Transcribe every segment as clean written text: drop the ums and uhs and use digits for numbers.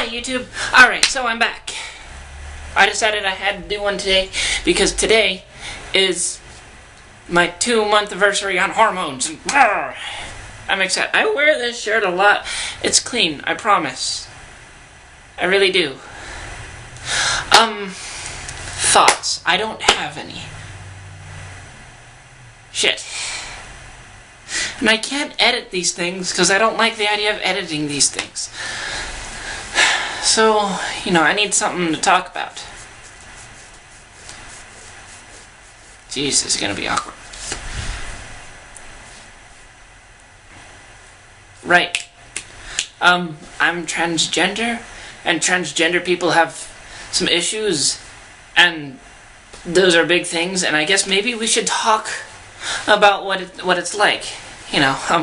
Hi YouTube! Alright, so I'm back. I decided I had to do one today because today is my 2-month anniversary on hormones. And I'm excited. I wear this shirt a lot. It's clean, I promise. I really do. Thoughts. I don't have any. Shit. And I can't edit these things because I don't like the idea of editing these things. So, I need something to talk about. Jeez, this is gonna be awkward. Right. I'm transgender, and transgender people have some issues, and those are big things, and I guess maybe we should talk about what it's like.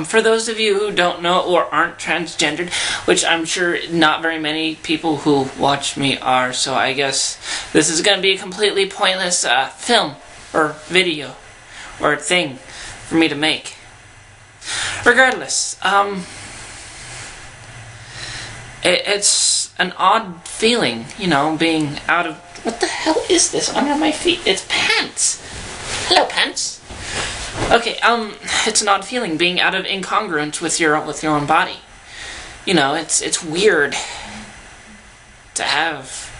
For those of you who don't know or aren't transgendered, which I'm sure not very many people who watch me are, so I guess this is going to be a completely pointless film or video or thing for me to make. Regardless, it's an odd feeling, being out of... What the hell is this under my feet? It's pants! Hello, pants! Okay, it's an odd feeling being out of incongruence with your own body. It's weird to have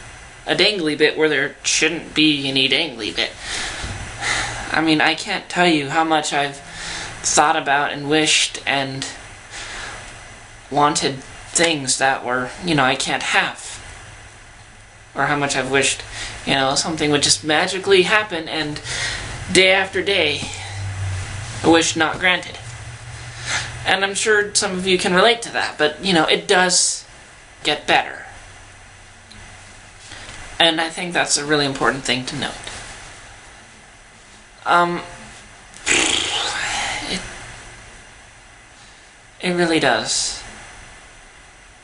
a dangly bit where there shouldn't be any dangly bit. I mean, I can't tell you how much I've thought about and wished and wanted things that were, I can't have. Or how much I've wished, something would just magically happen and day after day, a wish not granted. And I'm sure some of you can relate to that, but, it does get better. And I think that's a really important thing to note. It really does.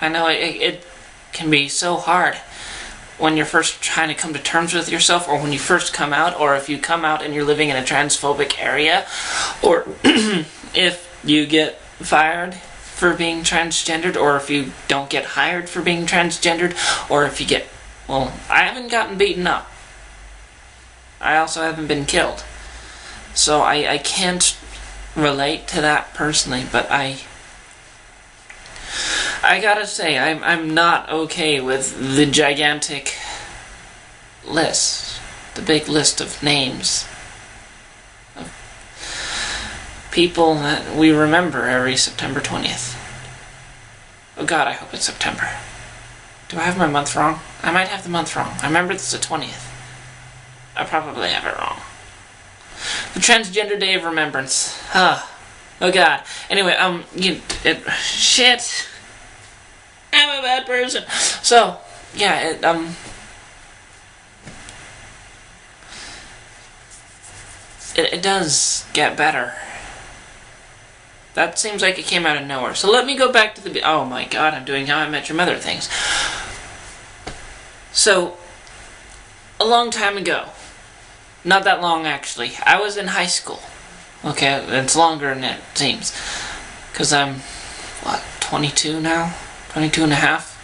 I know it can be so hard when you're first trying to come to terms with yourself, or when you first come out, or if you come out and you're living in a transphobic area, or if you get fired for being transgendered, or if you don't get hired for being transgendered, or if you get... Well, I haven't gotten beaten up. I also haven't been killed. So I can't relate to that personally, but I gotta say, I'm not okay with the gigantic list, the big list of names of people that we remember every September 20th. Oh God, I hope it's September. Do I have my month wrong? I might have the month wrong. I remember it's the 20th. I probably have it wrong. The Transgender Day of Remembrance. Oh God. Anyway, shit. I'm a bad person. So, yeah, it does get better. That seems like it came out of nowhere. So let me go back to the... Oh my God, I'm doing How I Met Your Mother things. So, a long time ago, not that long actually, I was in high school. Okay, it's longer than it seems. Because I'm, 22 now? 22 and a half?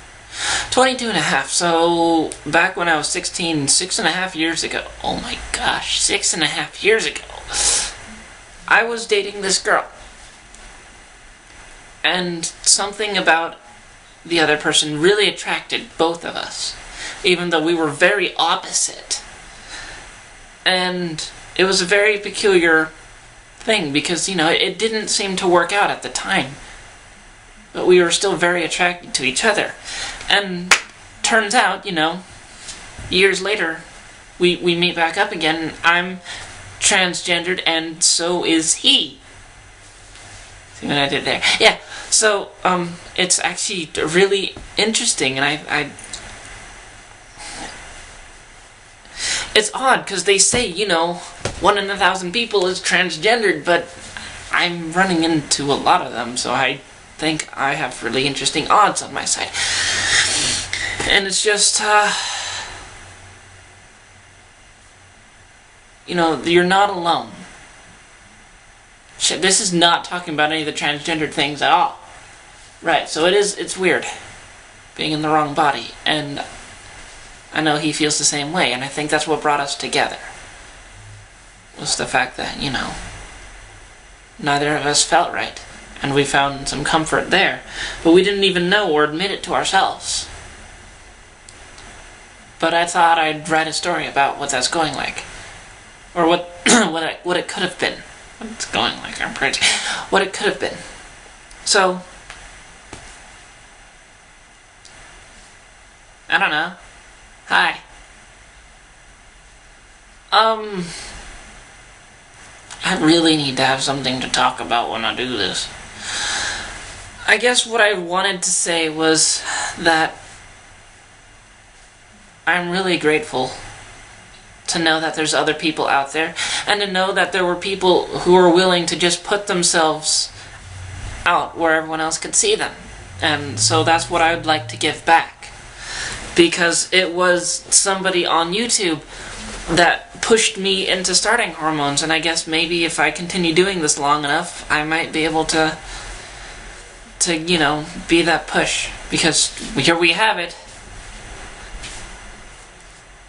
22 and a half. So, back when I was 16, 6.5 years ago. Oh my gosh, 6.5 years ago. I was dating this girl. And something about the other person really attracted both of us. Even though we were very opposite. And it was a very peculiar thing because, it didn't seem to work out at the time. But we were still very attracted to each other. And turns out, years later, we meet back up again, and I'm transgendered, and so is he. See what I did there? Yeah, so, it's actually really interesting, and it's odd, because they say, 1 in 1,000 people is transgendered, but I'm running into a lot of them, so I think I have really interesting odds on my side. And it's just, you're not alone. Shit, this is not talking about any of the transgendered things at all. Right, so it's weird. being in the wrong body, and I know he feels the same way, and I think that's what brought us together, was the fact that, you know, neither of us felt right, and we found some comfort there, but we didn't even know or admit it to ourselves. But I thought I'd write a story about what that's going like, or what what it could have been. What it's going like, I'm pretty. What it could have been. So, I don't know. Hi. I really need to have something to talk about when I do this. I guess what I wanted to say was that I'm really grateful to know that there's other people out there, and to know that there were people who were willing to just put themselves out where everyone else could see them. And so that's what I would like to give back. Because it was somebody on YouTube that pushed me into starting hormones, and I guess maybe if I continue doing this long enough, I might be able to you know, be that push. Because here we have it.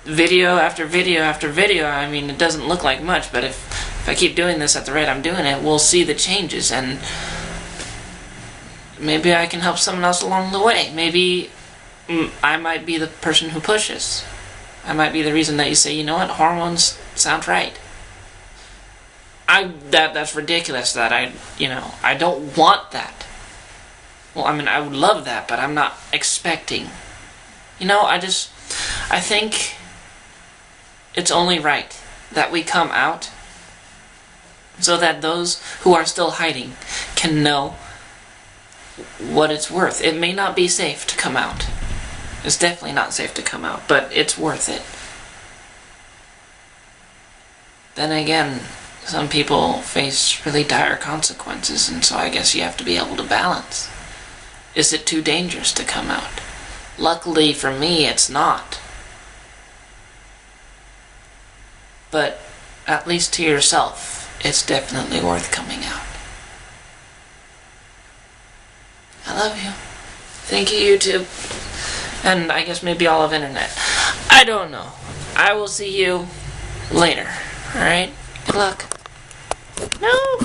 Video after video after video. I mean, it doesn't look like much, but if I keep doing this at the rate I'm doing it, we'll see the changes, and maybe I can help someone else along the way. Maybe I might be the person who pushes. I might be the reason that you say, you know what, hormones sound right. That's ridiculous that I don't want that. Well, I mean, I would love that, but I'm not expecting. You know, I think it's only right that we come out so that those who are still hiding can know what it's worth. It may not be safe to come out. It's definitely not safe to come out, but it's worth it. Then again, some people face really dire consequences, and so I guess you have to be able to balance. Is it too dangerous to come out? Luckily for me, it's not. But at least to yourself, it's definitely worth coming out. I love you. Thank you, YouTube. And I guess maybe all of internet. I don't know. I will see you later. Alright? Good luck. No!